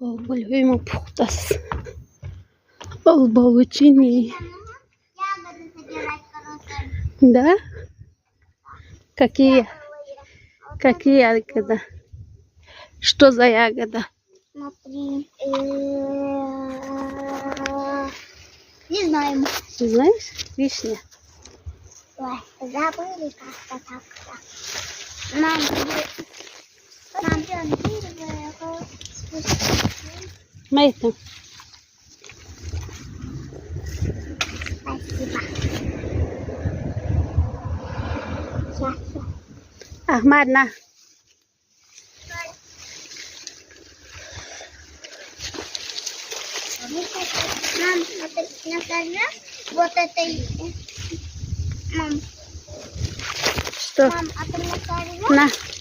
Балбаль пухтас. Балбалучини. Ягоды собирать, короче. Да? Какие? Какие ягоды? Что за ягода? Смотри. Не знаю. Знаешь? Вишня. Ой, забыли как-то так-то. Нам Мейта. Спасибо. Сейчас. Ахмад, на. Мам, это накажи вот этой. Мам, Что? мам, а ты накажи? На.